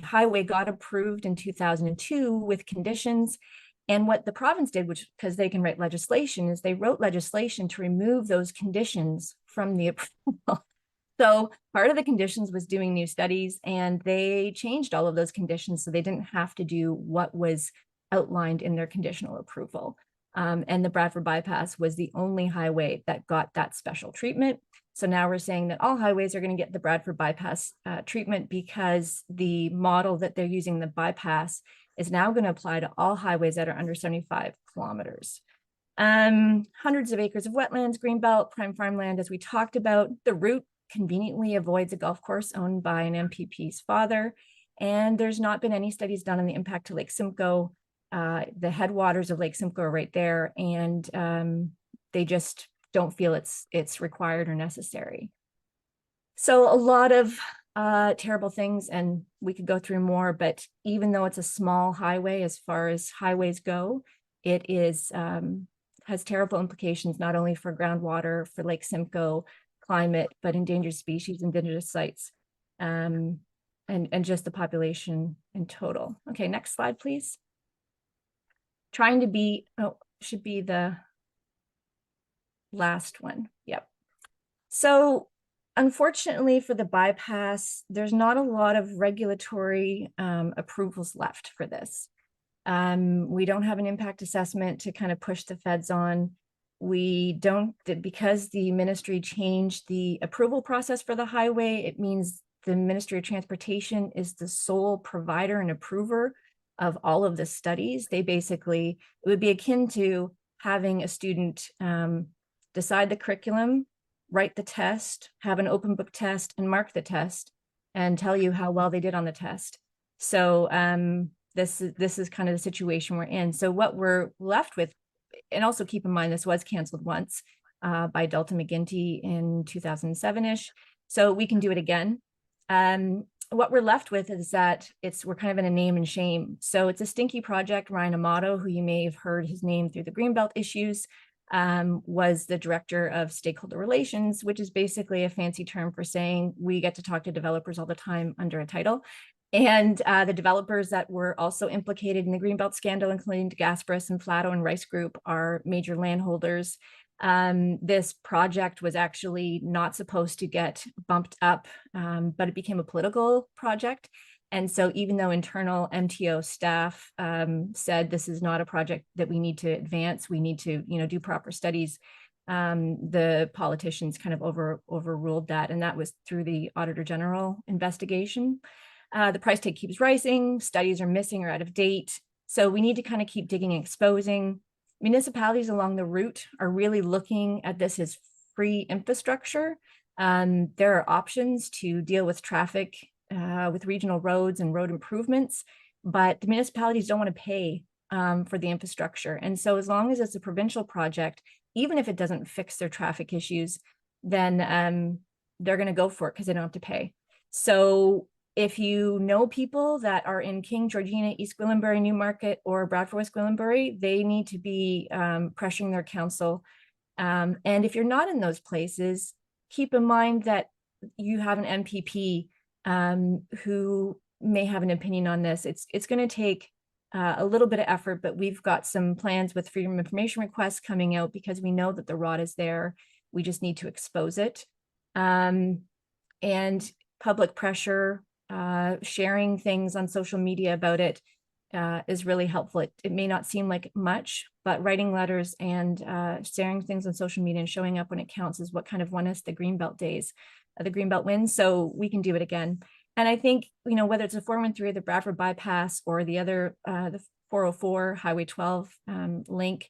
highway got approved in 2002 with conditions. And what the province did, which, because they can write legislation, is they wrote legislation to remove those conditions from the approval. So part of the conditions was doing new studies, and they changed all of those conditions so they didn't have to do what was outlined in their conditional approval. And the Bradford bypass was the only highway that got that special treatment. So now we're saying that all highways are going to get the Bradford bypass treatment, because the model that they're using, the bypass, is now going to apply to all highways that are under 75 kilometers. Hundreds of acres of wetlands, Greenbelt, prime farmland, as we talked about. The route conveniently avoids a golf course owned by an MPP's father. And there's not been any studies done on the impact to Lake Simcoe. The headwaters of Lake Simcoe are right there, and they just don't feel it's required or necessary. So a lot of terrible things, and we could go through more, but even though it's a small highway as far as highways go, it is has terrible implications not only for groundwater, for Lake Simcoe, climate, but endangered species, indigenous sites, and just the population in total. Okay, next slide, please. Trying to be, oh, should be the last one. Yep. So unfortunately for the bypass, there's not a lot of regulatory approvals left for this. We don't have an impact assessment to kind of push the feds on. We don't, because the ministry changed the approval process for the highway, it means the Ministry of Transportation is the sole provider and approver of all of the studies. They basically, it would be akin to having a student decide the curriculum, write the test, have an open book test, and mark the test, and tell you how well they did on the test. So this is kind of the situation we're in. So what we're left with, and also keep in mind this was canceled once by Delta McGuinty in 2007-ish, so we can do it again. What we're left with is that we're kind of in a name and shame. So it's a stinky project. Ryan Amato, who you may have heard his name through the Greenbelt issues, was the director of stakeholder relations, which is basically a fancy term for saying we get to talk to developers all the time under a title. And the developers that were also implicated in the Greenbelt scandal, including DeGasperis and Flato and Rice Group, are major landholders. This project was actually not supposed to get bumped up, but it became a political project. And so even though internal MTO staff said this is not a project that we need to advance, we need to, do proper studies, the politicians kind of overruled that. And that was through the Auditor General investigation. The price tag keeps rising, studies are missing or out of date. So we need to kind of keep digging and exposing. Municipalities along the route are really looking at this as free infrastructure. There are options to deal with traffic with regional roads and road improvements, but the municipalities don't want to pay for the infrastructure. And so as long as it's a provincial project, even if it doesn't fix their traffic issues, then they're going to go for it because they don't have to pay. So if you know people that are in King, Georgina, East Gwillimbury, Newmarket, or Bradford, West Gwillimbury, they need to be pressuring their council. And if you're not in those places, keep in mind that you have an MPP who may have an opinion on this. It's going to take a little bit of effort, but we've got some plans with freedom of information requests coming out because we know that the rot is there. We just need to expose it. And public pressure, sharing things on social media about it is really helpful. It may not seem like much, but writing letters and sharing things on social media and showing up when it counts is what kind of won us the Greenbelt days, the Greenbelt wins. So we can do it again. And I think, whether it's the 413, the Bradford bypass, or the other, the 404, Highway 12 link,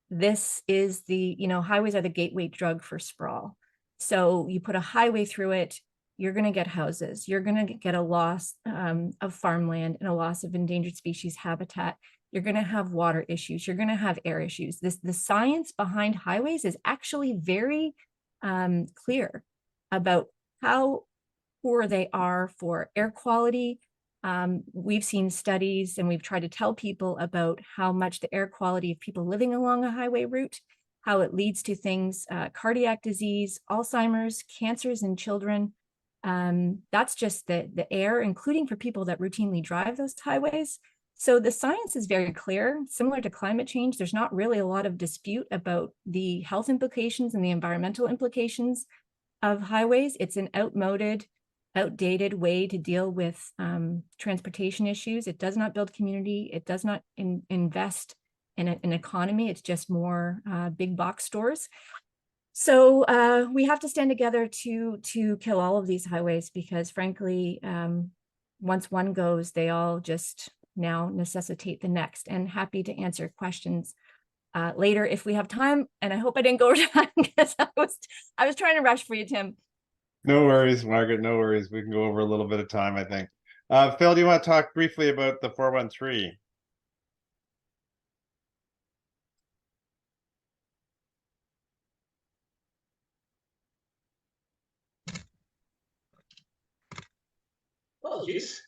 this is the, highways are the gateway drug for sprawl. So you put a highway through it, you're going to get houses, you're going to get a loss of farmland and a loss of endangered species habitat. You're going to have water issues. You're going to have air issues. The science behind highways is actually very clear about how poor they are for air quality. We've seen studies and we've tried to tell people about how much the air quality of people living along a highway route, how it leads to things, cardiac disease, Alzheimer's, cancers in children. That's just the air, including for people that routinely drive those highways. So the science is very clear. Similar to climate change, there's not really a lot of dispute about the health implications and the environmental implications of highways. It's an outdated way to deal with transportation issues. It does not build community. It does not invest in an economy. It's just more big box stores. So we have to stand together to kill all of these highways because frankly, once one goes, they all just now necessitate the next. And happy to answer questions later if we have time. And I hope I didn't go over time because I was trying to rush for you, Tim. No worries, Margaret, no worries. We can go over a little bit of time, I think. Phil, do you want to talk briefly about the 413? Apologies.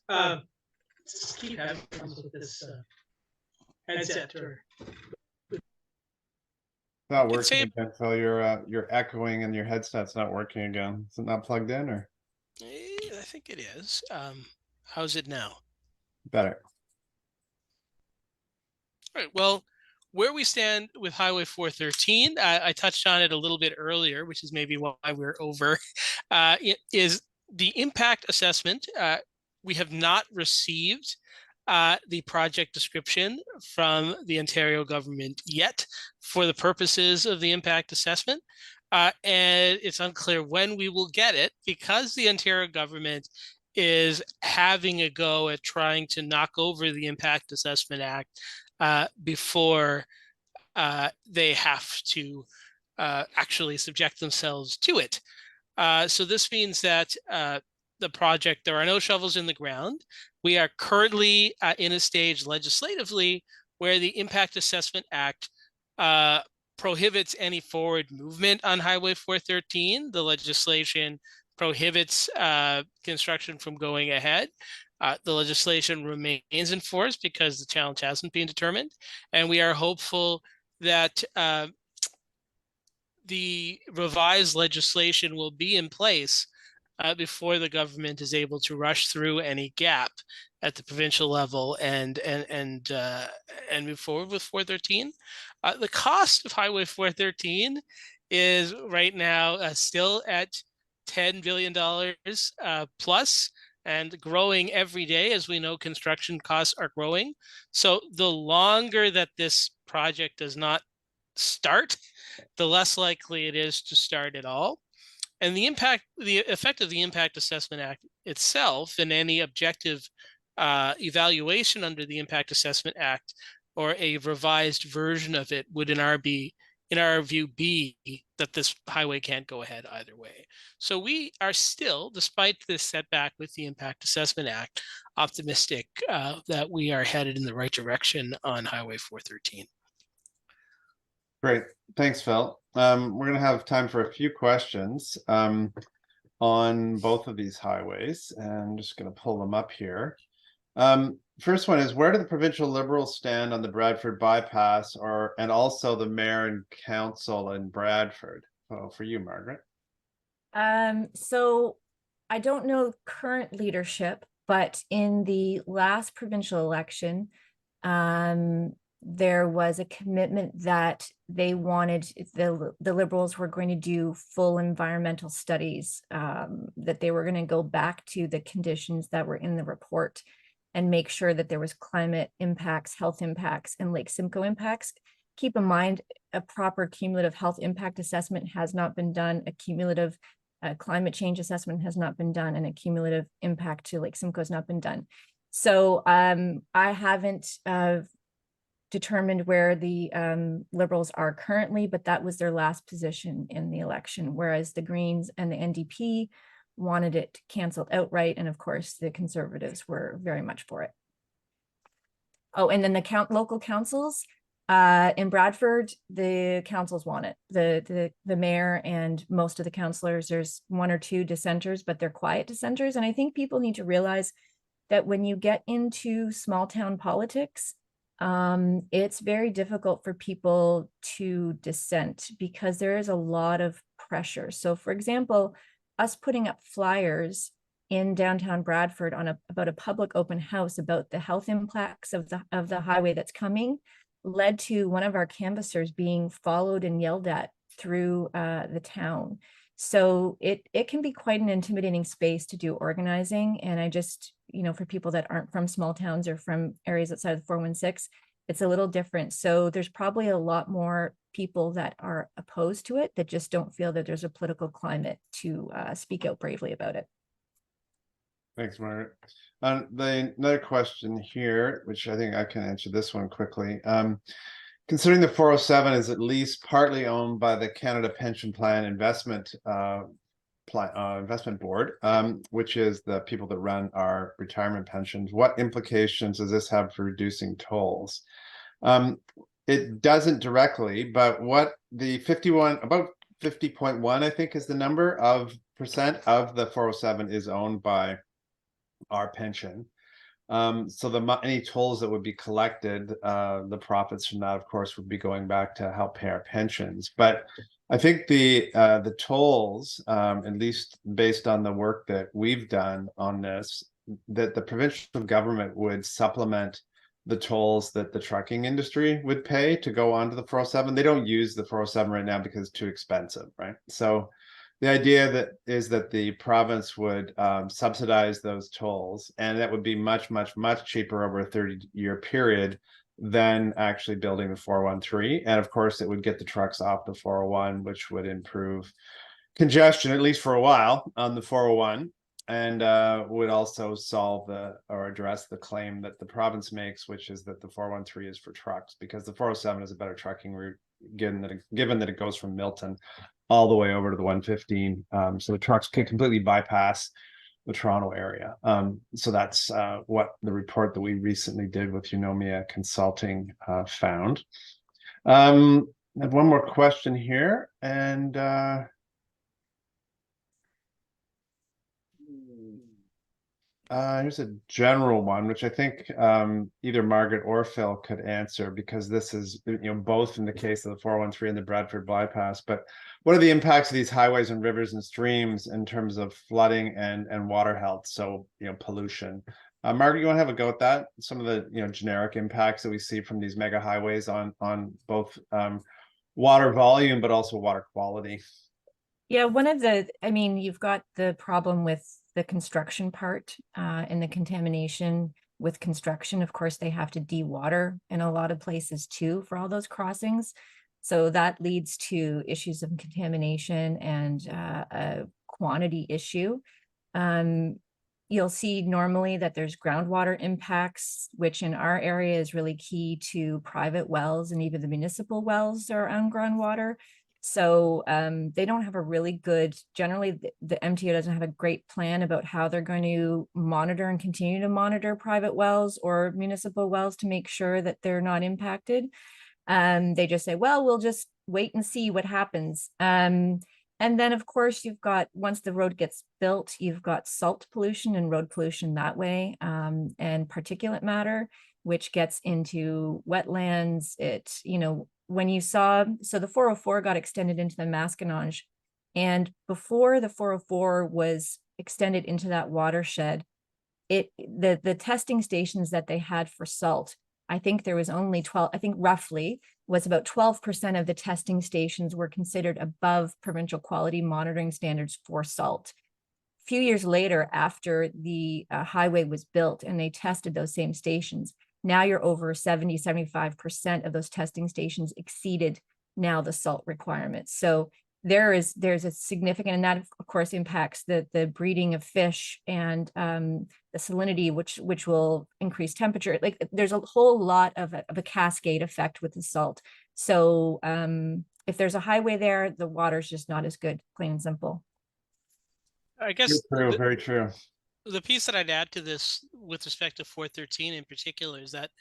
Just keep having problems with this headset or It's not could say- working again, Phil. You're echoing and your headset's not working again. Is it not plugged in or I think it is. How's it now? better? All right. Well, where we stand with Highway 413, I touched on it a little bit earlier, which is maybe why we're over, is the impact assessment. We have not received the project description from the Ontario government yet for the purposes of the impact assessment. And it's unclear when we will get it because the Ontario government is having a go at trying to knock over the Impact Assessment Act before they have to actually subject themselves to it. So this means that the project, there are no shovels in the ground. We are currently in a stage legislatively where the Impact Assessment Act prohibits any forward movement on Highway 413. The legislation prohibits construction from going ahead. The legislation remains in force because the challenge hasn't been determined. And we are hopeful that the revised legislation will be in place before the government is able to rush through any gap at the provincial level and move forward with 413. The cost of Highway 413 is right now still at $10 billion plus and growing every day. As we know, construction costs are growing. So the longer that this project does not start, the less likely it is to start at all. And the effect of the Impact Assessment Act itself and any objective evaluation under the Impact Assessment Act or a revised version of it would in our view be that this highway can't go ahead either way. So we are still, despite this setback with the Impact Assessment Act, optimistic that we are headed in the right direction on Highway 413. Great. Thanks, Phil. We're going to have time for a few questions on both of these highways, and I'm just going to pull them up here. First one is, where do the provincial Liberals stand on the Bradford bypass and also the mayor and council in Bradford? Oh, for you, Margaret. So I don't know current leadership, but in the last provincial election, there was a commitment that they wanted, the Liberals were going to do full environmental studies, that they were going to go back to the conditions that were in the report and make sure that there was climate impacts, health impacts, and Lake Simcoe impacts. Keep in mind, a proper cumulative health impact assessment has not been done, a cumulative climate change assessment has not been done, and a cumulative impact to Lake Simcoe has not been done. So I haven't determined where the Liberals are currently, but that was their last position in the election, whereas the Greens and the NDP wanted it canceled outright, and of course the Conservatives were very much for it. Oh, and then the local councils in Bradford, the councils want it. The mayor and most of the councillors, there's one or two dissenters, but they're quiet dissenters. And I think people need to realize that when you get into small town politics, it's very difficult for people to dissent because there is a lot of pressure. So for example, us putting up flyers in downtown Bradford on about a public open house about the health impacts of the highway that's coming led to one of our canvassers being followed and yelled at through the town. So it can be quite an intimidating space to do organizing. And I just, for people that aren't from small towns or from areas outside of the 416, it's a little different. So there's probably a lot more people that are opposed to it that just don't feel that there's a political climate to speak out bravely about it. Thanks, Margaret. Another question here, which I think I can answer this one quickly. Considering the 407 is at least partly owned by the Canada Pension Plan Investment investment board, which is the people that run our retirement pensions. What implications does this have for reducing tolls? It doesn't directly, but what the 51, about 50.1, I think is the number of percent of the 407 is owned by our pension. So any tolls that would be collected, the profits from that, of course, would be going back to help pay our pensions. But I think the tolls, at least based on the work that we've done on this, that the provincial government would supplement the tolls that the trucking industry would pay to go onto the 407. They don't use the 407 right now because it's too expensive, right? So the idea is that the province would subsidize those tolls, and that would be much, much, much cheaper over a 30-year period than actually building the 413. And of course, it would get the trucks off the 401, which would improve congestion, at least for a while, on the 401, and would also solve or address the claim that the province makes, which is that the 413 is for trucks, because the 407 is a better trucking route, given that it goes from Milton all the way over to the 115. So the trucks can completely bypass the Toronto area. So that's what the report that we recently did with Eunomia Consulting found. I have one more question here, and here's a general one, which I think either Margaret or Phil could answer, because this is, both in the case of the 413 and the Bradford bypass. But what are the impacts of these highways and rivers and streams in terms of flooding and water health? So, pollution. Margaret, you want to have a go at that? Some of the, generic impacts that we see from these mega highways on both water volume, but also water quality. Yeah, you've got the problem with the construction part and the contamination with construction. Of course, they have to dewater in a lot of places too for all those crossings. So that leads to issues of contamination and a quantity issue. You'll see normally that there's groundwater impacts, which in our area is really key to private wells, and even the municipal wells are on groundwater. So they don't have a really good, generally the MTO doesn't have a great plan about how they're going to monitor and continue to monitor private wells or municipal wells to make sure that they're not impacted. They just say, well, we'll just wait and see what happens. And then of course you've got, once the road gets built, you've got salt pollution and road pollution that way, and particulate matter, which gets into wetlands. When you saw, so the 404 got extended into the Maskinonge, and before the 404 was extended into that watershed, the testing stations that they had for salt, I think there was only 12, I think roughly was about 12% of the testing stations were considered above provincial quality monitoring standards for salt. A few years later, after the highway was built and they tested those same stations, now you're over 75% of those testing stations exceeded now the salt requirements. So there's a significant, and that of course impacts the breeding of fish and the salinity, which will increase temperature. Like there's a whole lot of a cascade effect with the salt. So if there's a highway there, the water's just not as good, plain and simple. I guess True, very true. The piece that I'd add to this with respect to 413 in particular is that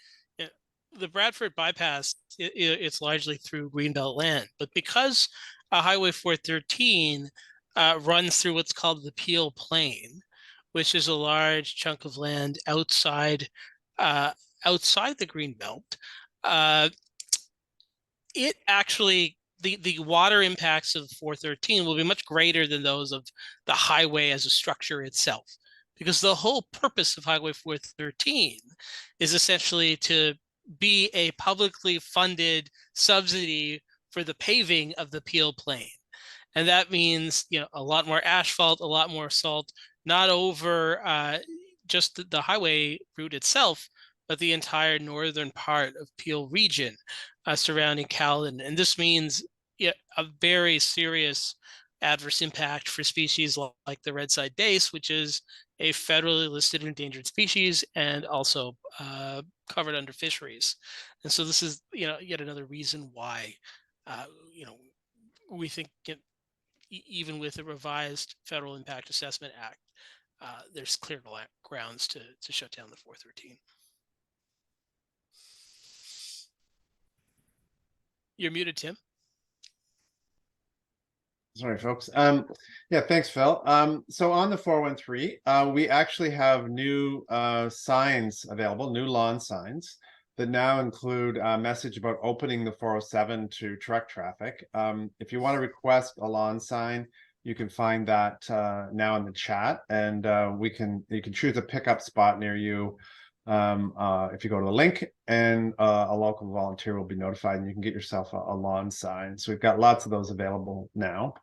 the Bradford bypass, it's largely through Greenbelt land, but because Highway 413 runs through what's called the Peel Plain, which is a large chunk of land outside the Greenbelt, it actually, the water impacts of 413 will be much greater than those of the highway as a structure itself. Because the whole purpose of Highway 413 is essentially to be a publicly funded subsidy for the paving of the Peel Plain. And that means, a lot more asphalt, a lot more salt, not over just the highway route itself, but the entire northern part of Peel region surrounding Caledon. And this means a very serious adverse impact for species like the red-side dace, which is a federally listed endangered species and also covered under fisheries. And so this is, yet another reason why, we think even with the revised Federal Impact Assessment Act, there's clear grounds to shut down the 413. You're muted, Tim. Sorry, folks. Yeah, thanks, Phil. So on the 413, we actually have new signs available, new lawn signs that now include a message about opening the 407 to truck traffic. If you want to request a lawn sign, you can find that now in the chat, and you can choose a pickup spot near you. If you go to the link, and a local volunteer will be notified, and you can get yourself a lawn sign. So we've got lots of those available now.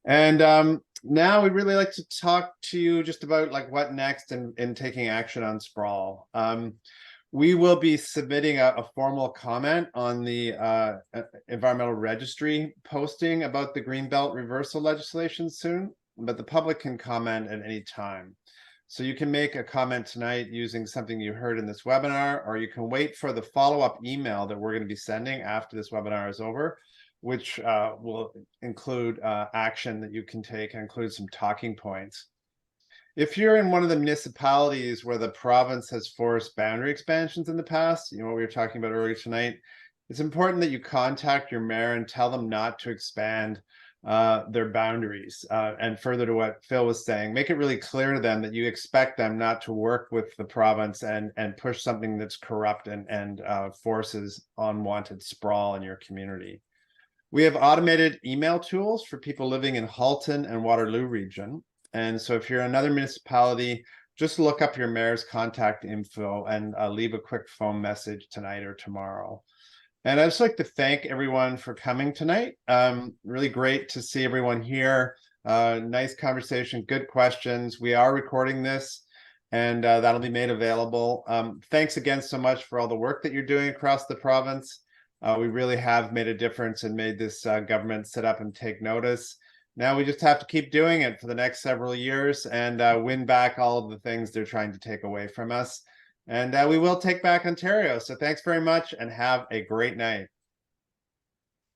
And now we'd really like to talk to you just about like what next in taking action on sprawl. We will be submitting a formal comment on the environmental registry posting about the Greenbelt reversal legislation soon, but the public can comment at any time. So you can make a comment tonight using something you heard in this webinar, or you can wait for the follow-up email that we're going to be sending after this webinar is over, which will include action that you can take and include some talking points. If you're in one of the municipalities where the province has forced boundary expansions in the past, you know what we were talking about earlier tonight, it's important that you contact your mayor and tell them not to expand their boundaries. And further to what Phil was saying, make it really clear to them that you expect them not to work with the province and push something that's corrupt and forces unwanted sprawl in your community. We have automated email tools for people living in Halton and Waterloo region. And so if you're another municipality, just look up your mayor's contact info and leave a quick phone message tonight or tomorrow. And I'd just like to thank everyone for coming tonight. Really great to see everyone here. Nice conversation, good questions. We are recording this, and that'll be made available. Thanks again so much for all the work that you're doing across the province. We really have made a difference and made this government sit up and take notice. Now we just have to keep doing it for the next several years and win back all of the things they're trying to take away from us. And we will take back Ontario. So thanks very much and have a great night.